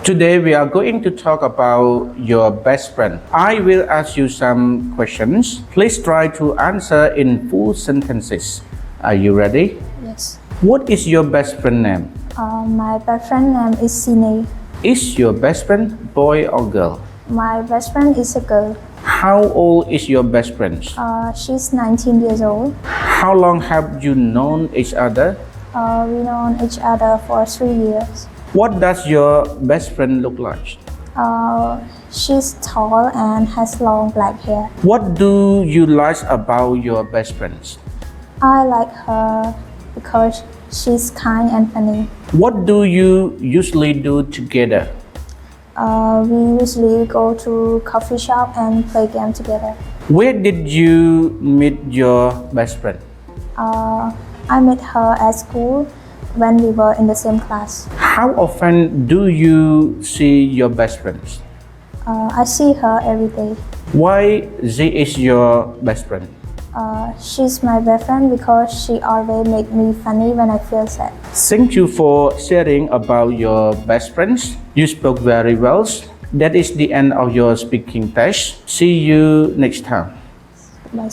Today we are going to talk about your best friend. I will ask you some questions. Please try to answer in full sentences. Are you ready? Yes. What is your best friend name? My best friend name is Sine. Is your best friend boy or girl? My best friend is a girl. How old is your best friend? She's 19 years old. How long have you known each other? We known each other for 3 years. What does your best friend look like? She's tall and has long black hair. What do you like about your best friends? I like her because she's kind and funny. What do you usually do together? We usually go to coffee shop and play game together. Where did you meet your best friend? I met her at school when we were in the same class. How often do you see your best friends? I see her every day. Why she is your best friend? She's my best friend because she always make me funny when I feel sad. Thank you for sharing about your best friends. You spoke very well. That is the end of your speaking test. See you next time. Bye.